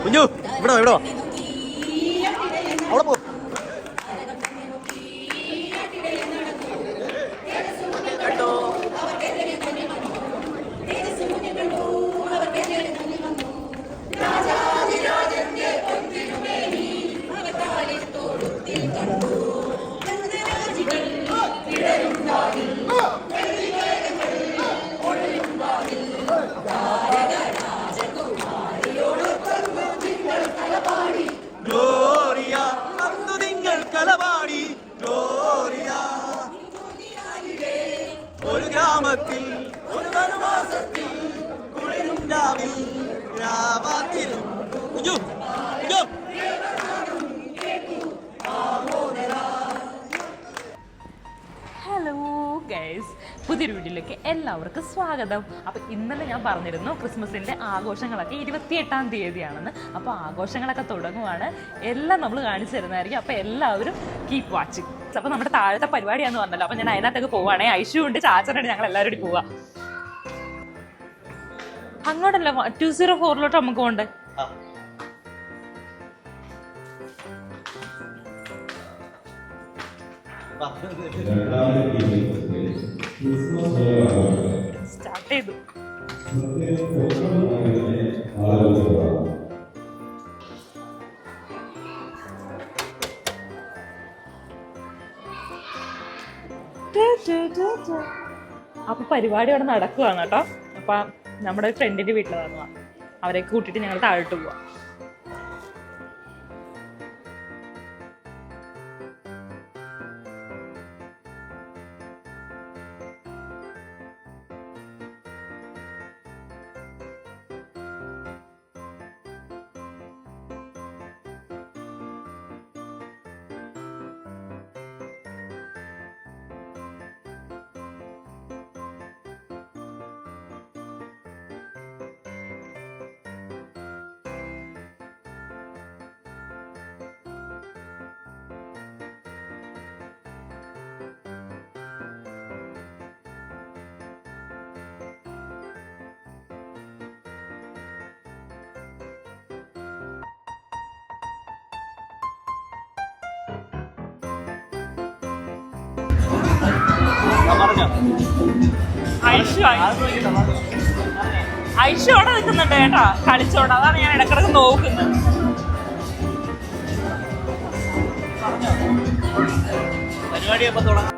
കുഞ്ഞു ഇവിടെ ഇവിടെ അവിടെ പോ. ഒരു ഗ്രാമത്തിൽ ഒരു വനവാസത്തിൽ കുളിരും രാവിൽ ഗ്രാമത്തിൽ. ഹലോ ഗൈസ്, പുതിയൊരു വീഡിയോയിലേക്ക് എല്ലാവർക്കും സ്വാഗതം. അപ്പോൾ ഇന്നലെ ഞാൻ പറഞ്ഞിരുന്നു ക്രിസ്മസിൻ്റെ ആഘോഷങ്ങളൊക്കെ 28-ാം തീയതിയാണെന്ന്. അപ്പോൾ ആഘോഷങ്ങളൊക്കെ തുടങ്ങുവാണ്, എല്ലാം നമ്മൾ കാണിച്ചു തരുന്നതായിരിക്കും. അപ്പോൾ എല്ലാവരും കീപ്പ് വാച്ചിങ്. അപ്പോൾ നമ്മുടെ താഴത്തെ പരിപാടിയാണെന്ന് പറഞ്ഞല്ലോ, അപ്പോൾ ഞാൻ അതിനകത്തേക്ക് പോവുകയാണെ. ഐഷു ഉണ്ട്, ചാച്ചനുണ്ട്, ഞങ്ങൾ എല്ലാവരും കൂടി പോവാം. അങ്ങോട്ടല്ല 204 നമുക്ക് പോകണ്ടേ? സ്റ്റാർട്ട് ചെയ്തു. അപ്പൊ പരിപാടി അവിടെ നടക്കുവാണ് കേട്ടോ. അപ്പൊ നമ്മുടെ ഫ്രണ്ടിന്റെ വീട്ടിൽ വന്നതാ, അവരെ കൂട്ടിട്ട് ഞങ്ങൾ താഴോട്ട് പോവാം. ഐഷു അവിടെ നിൽക്കുന്നുണ്ട് കേട്ടോ, കളിച്ചോണ്ട്. അതാണ് ഞാൻ ഇടക്കിടക്ക് നോക്കുന്നത്. പരിപാടി എപ്പോ തുടങ്ങാം?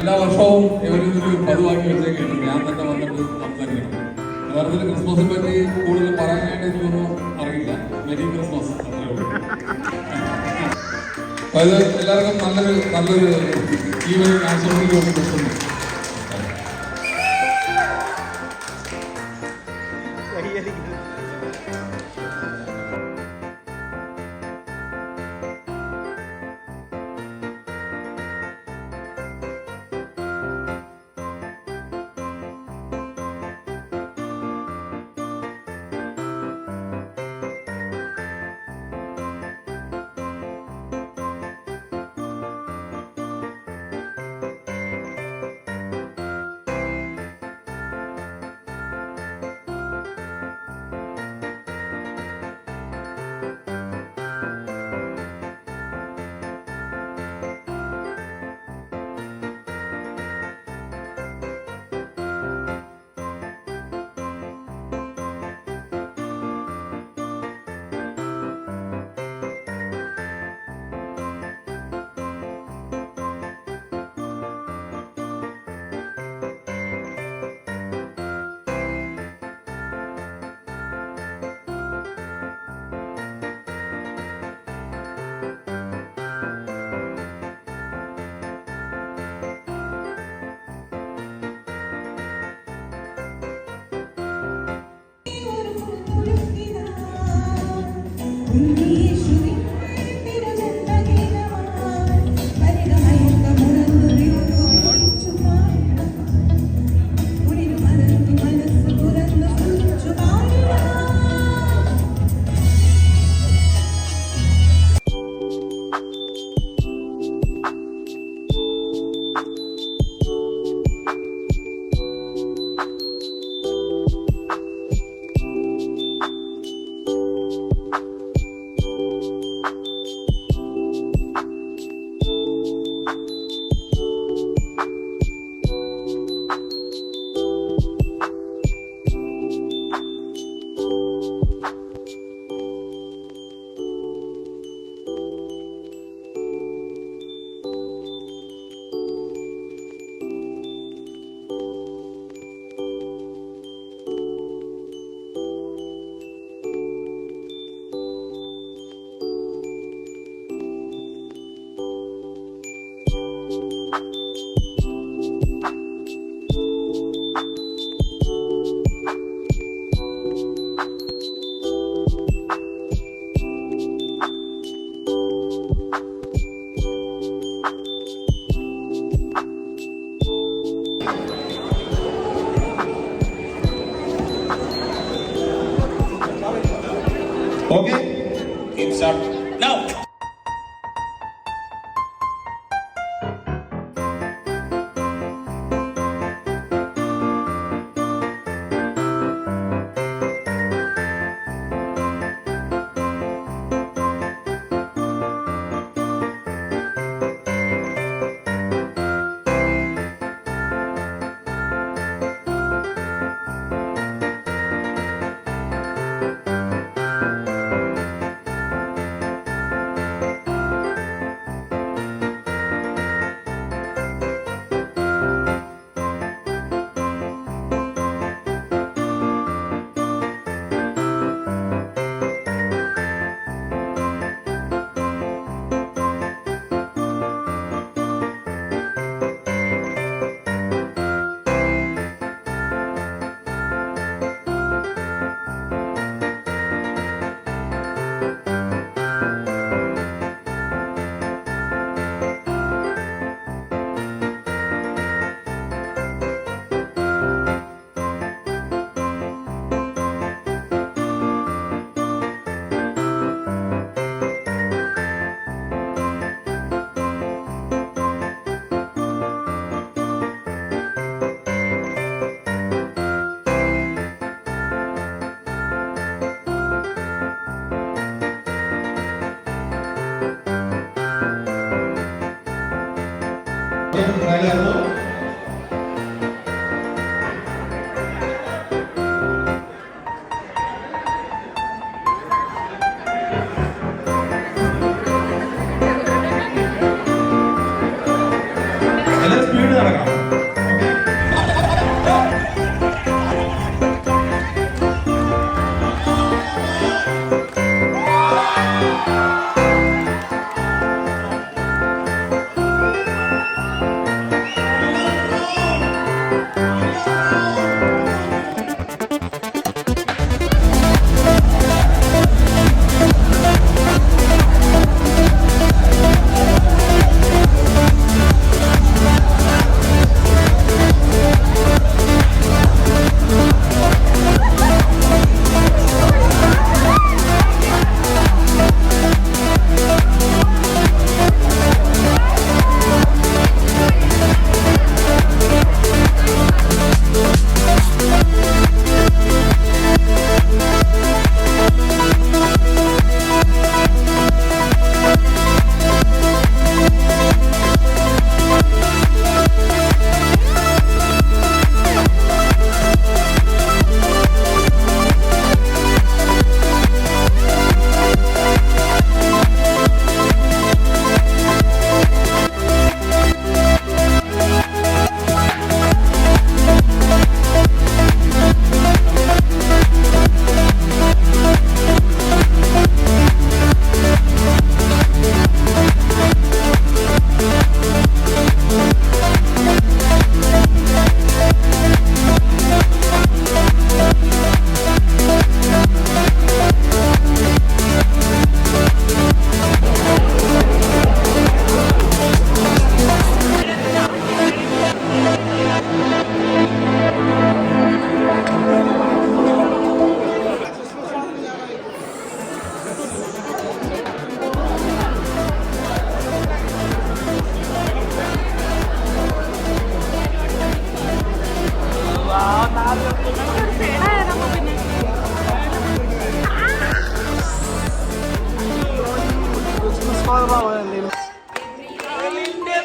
എല്ലാ വർഷവും ഇവരിതൊരു പതിവാക്കി വെച്ചേക്കാണ്. ഞാൻ തന്നെ വന്നിട്ട് സംസാരിക്കണം. യഥാർത്ഥത്തിൽ ക്രിസ്മസിനെ പറ്റി കൂടുതൽ പറയാനായിട്ട് എനിക്കൊന്നും അറിയില്ല. മെരി ക്രിസ്മസ് അത്രേ ഉള്ളൂ. അത് എല്ലാവർക്കും നല്ലൊരു ഈവനിങ് ആശംസിക്കുന്നു. Okay? Insert now.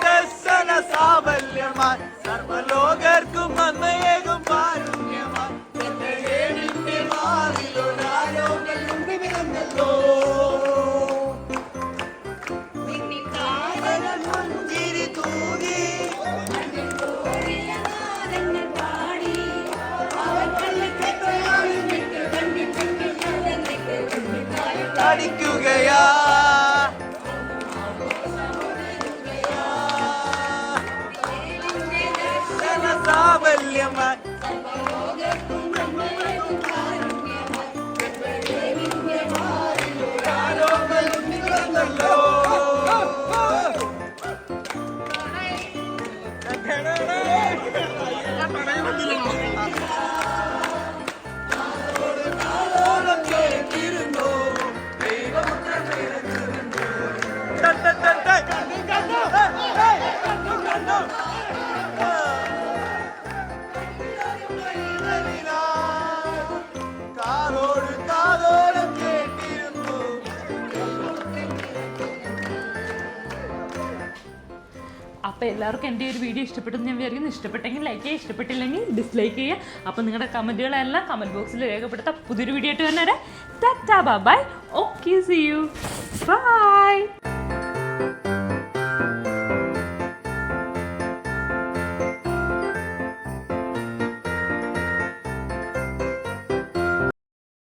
ദർശന സാഫല്യമായി സർവലോകർക്കും നന്മയേകും കാരുണ്യമായി അടിക്കുകയാ സാഫല്യമായി അപ്പോൾ എല്ലാവർക്കും എൻ്റെ ഒരു വീഡിയോ ഇഷ്ടപ്പെട്ടെന്ന് ഞാൻ വിചാരിക്കുന്നു. ഇഷ്ടപ്പെട്ടെങ്കിൽ ലൈക്ക് ചെയ്യുക, ഇഷ്ടപ്പെട്ടില്ലെങ്കിൽ ഡിസ്ലൈക്ക് ചെയ്യുക. അപ്പോൾ നിങ്ങളുടെ കമൻറ്റുകളെല്ലാം കമൻറ്റ് ബോക്സിൽ രേഖപ്പെടുത്താം. പുതിയൊരു വീഡിയോ ആയിട്ട് വന്നേരെ. Ta-ta bye. Okay, see you. By.